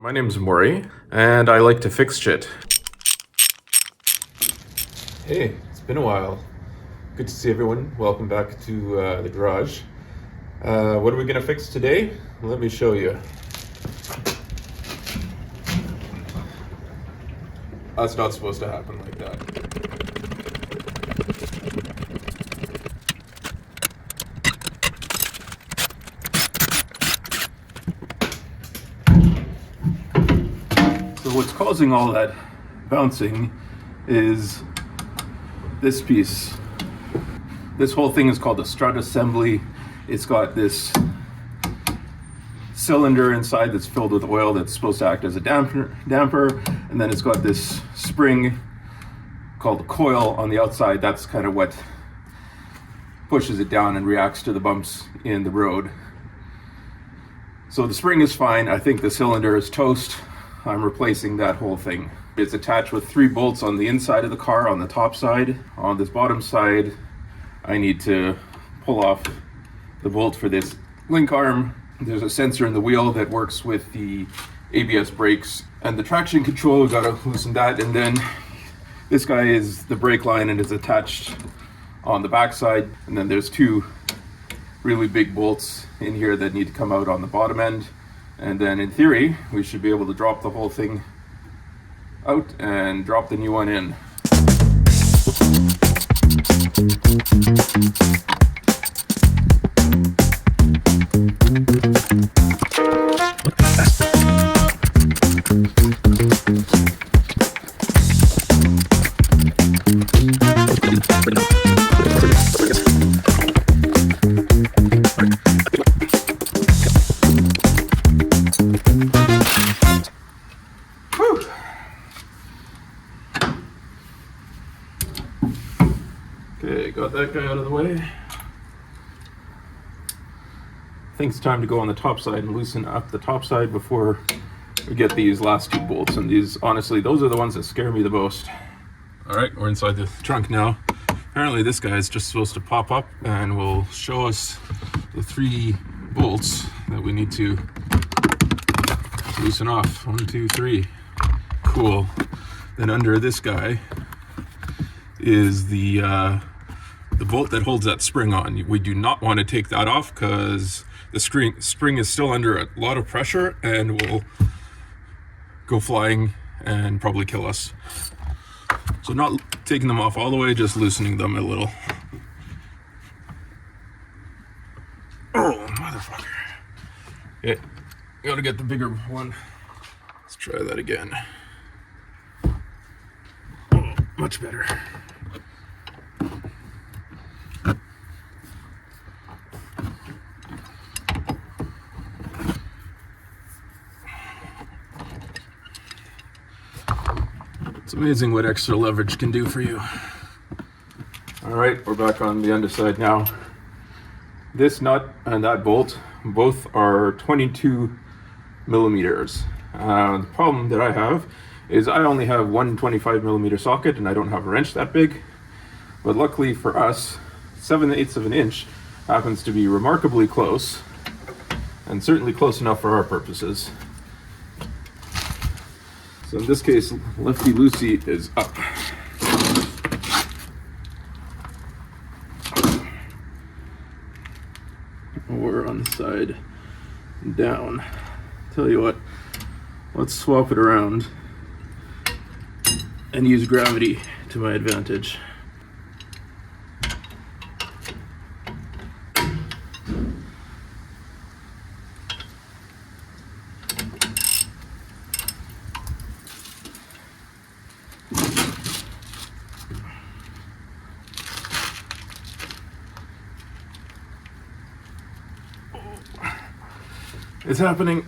My name's Maury, and I like to fix shit. Hey, it's been a while. Good to see everyone. Welcome back to the garage. What are we gonna fix today? Let me show you. That's not supposed to happen like that. So what's causing all that bouncing is this piece. This whole thing is called a strut assembly. It's got this cylinder inside that's filled with oil that's supposed to act as a damper, and then it's got this spring called a coil on the outside. That's kind of what pushes it down and reacts to the bumps in the road. So the spring is fine. I think the cylinder is toast. I'm replacing that whole thing. It's attached with 3 bolts on the inside of the car on the top side. On this bottom side, I need to pull off the bolt for this link arm. There's a sensor in the wheel that works with the ABS brakes and the traction control. We've got to loosen that, and then this guy is the brake line and is attached on the back side. And then there's 2 really big bolts in here that need to come out on the bottom end. And then in theory, we should be able to drop the whole thing out and drop the new one in. Okay, got that guy out of the way. I think it's time to go on the top side and loosen up the top side before we get these last 2 bolts. And these, honestly, those are the ones that scare me the most. All right, we're inside the trunk now. Apparently this guy is just supposed to pop up and will show us the 3 bolts that we need to loosen off. 1, 2, 3. Cool. Then under this guy is the bolt that holds that spring on. We do not want to take that off because the spring is still under a lot of pressure and will go flying and probably kill us. So not taking them off all the way, just loosening them a little. Oh, motherfucker. Yeah, gotta get the bigger one. Let's try that again. Oh, much better. It's amazing what extra leverage can do for you. All right, we're back on the underside now. This nut and that bolt, both are 22 millimeters. The problem that I have is I only have one 25 millimeter socket and I don't have a wrench that big. But luckily for us, 7/8 of an inch happens to be remarkably close, and certainly close enough for our purposes. So in this case, lefty loosey is up. Or on the side, down. Tell you what, let's swap it around and use gravity to my advantage. It's happening.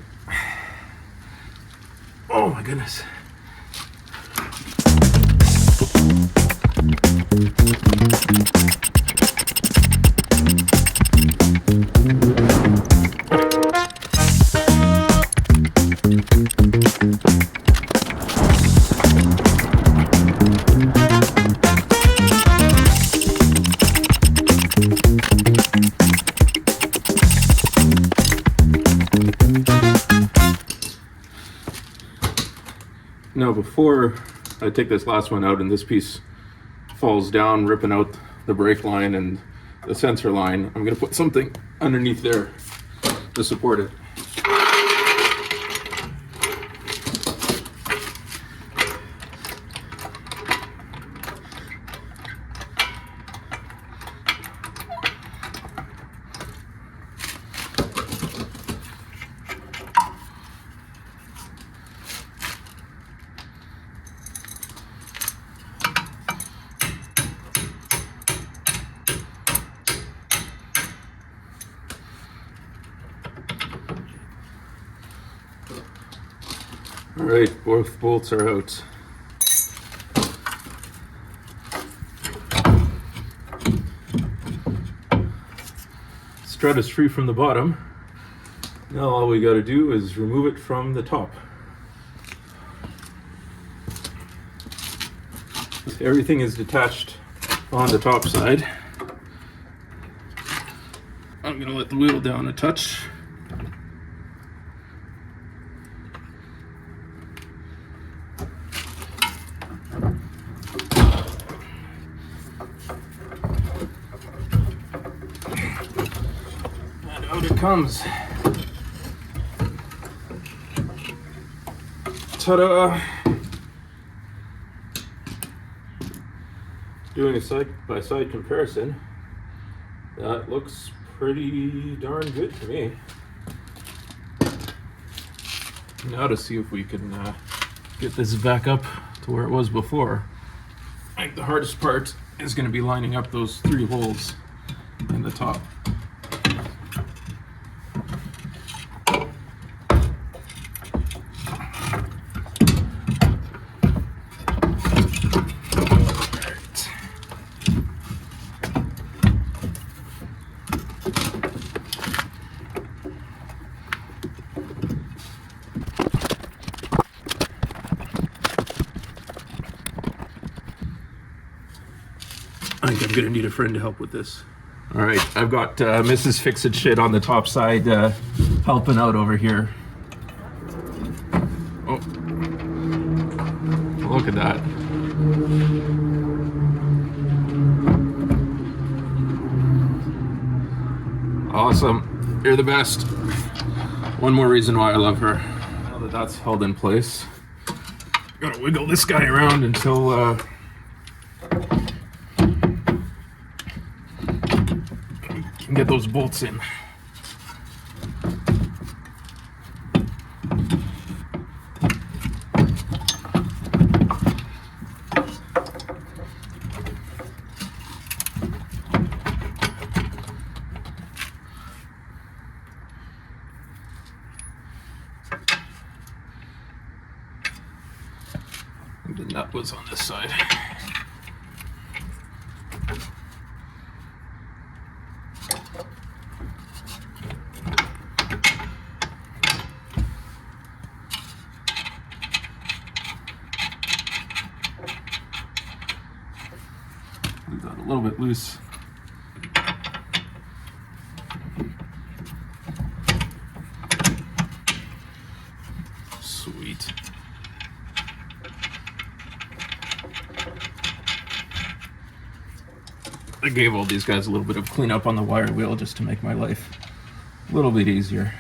Oh my goodness. Now before I take this last one out and this piece falls down, ripping out the brake line and the sensor line, I'm going to put something underneath there to support it. All right, both bolts are out. Strut is free from the bottom. Now all we got to do is remove it from the top. Everything is detached on the top side. I'm going to let the wheel down a touch. And out it comes. Ta-da! Doing a side-by-side comparison, that looks pretty darn good to me. Now to see if we can get this back up to where it was before. I think the hardest part is going to be lining up those 3 holes in the top. I think I'm gonna need a friend to help with this. All right, I've got Mrs. Fix-It-Shit on the top side helping out over here. Oh, look at that. Awesome, you're the best. One more reason why I love her. Now that that's held in place, gotta wiggle this guy around until get those bolts in. The nut was on this side. Leave that a little bit loose. Sweet. I gave all these guys a little bit of cleanup on the wire wheel just to make my life a little bit easier.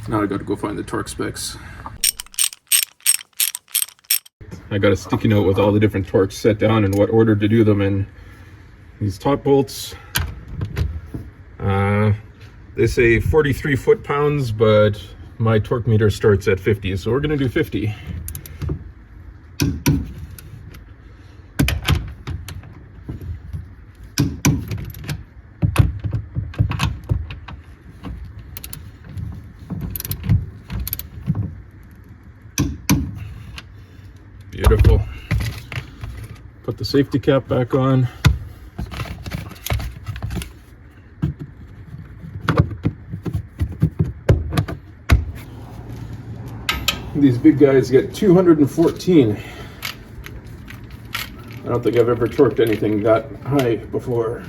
Now I got to go find the torque specs. I got a sticky note with all the different torques set down and what order to do them in. These top bolts, they say 43 foot-pounds, but my torque meter starts at 50, so we're gonna do 50. Beautiful. Put the safety cap back on. These big guys get 214. I don't think I've ever torqued anything that high before.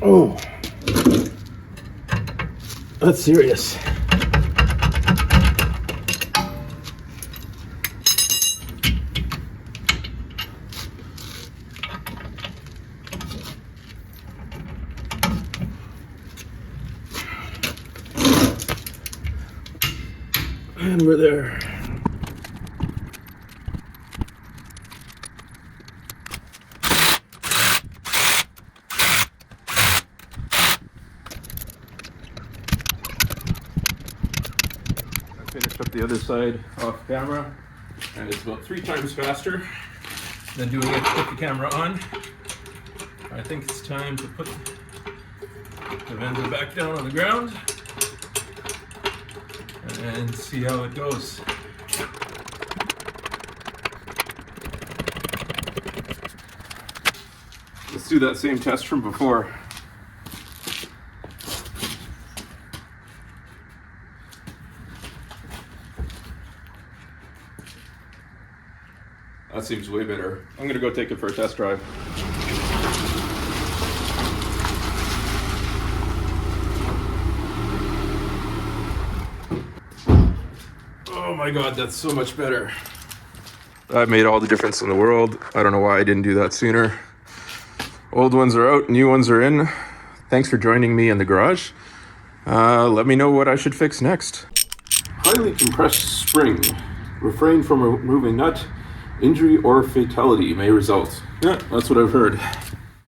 Oh, that's serious. And we're there. Finished up the other side off camera, and it's about 3 times faster than doing it with the camera on. I think it's time to put the Venza back down on the ground and see how it goes. Let's do that same test from before. That seems way better. I'm gonna go take it for a test drive. Oh my God, that's so much better. That made all the difference in the world. I don't know why I didn't do that sooner. Old ones are out, new ones are in. Thanks for joining me in the garage. Let me know what I should fix next. Highly compressed spring. Refrain from removing nut. Injury or fatality may result. Yeah, that's what I've heard.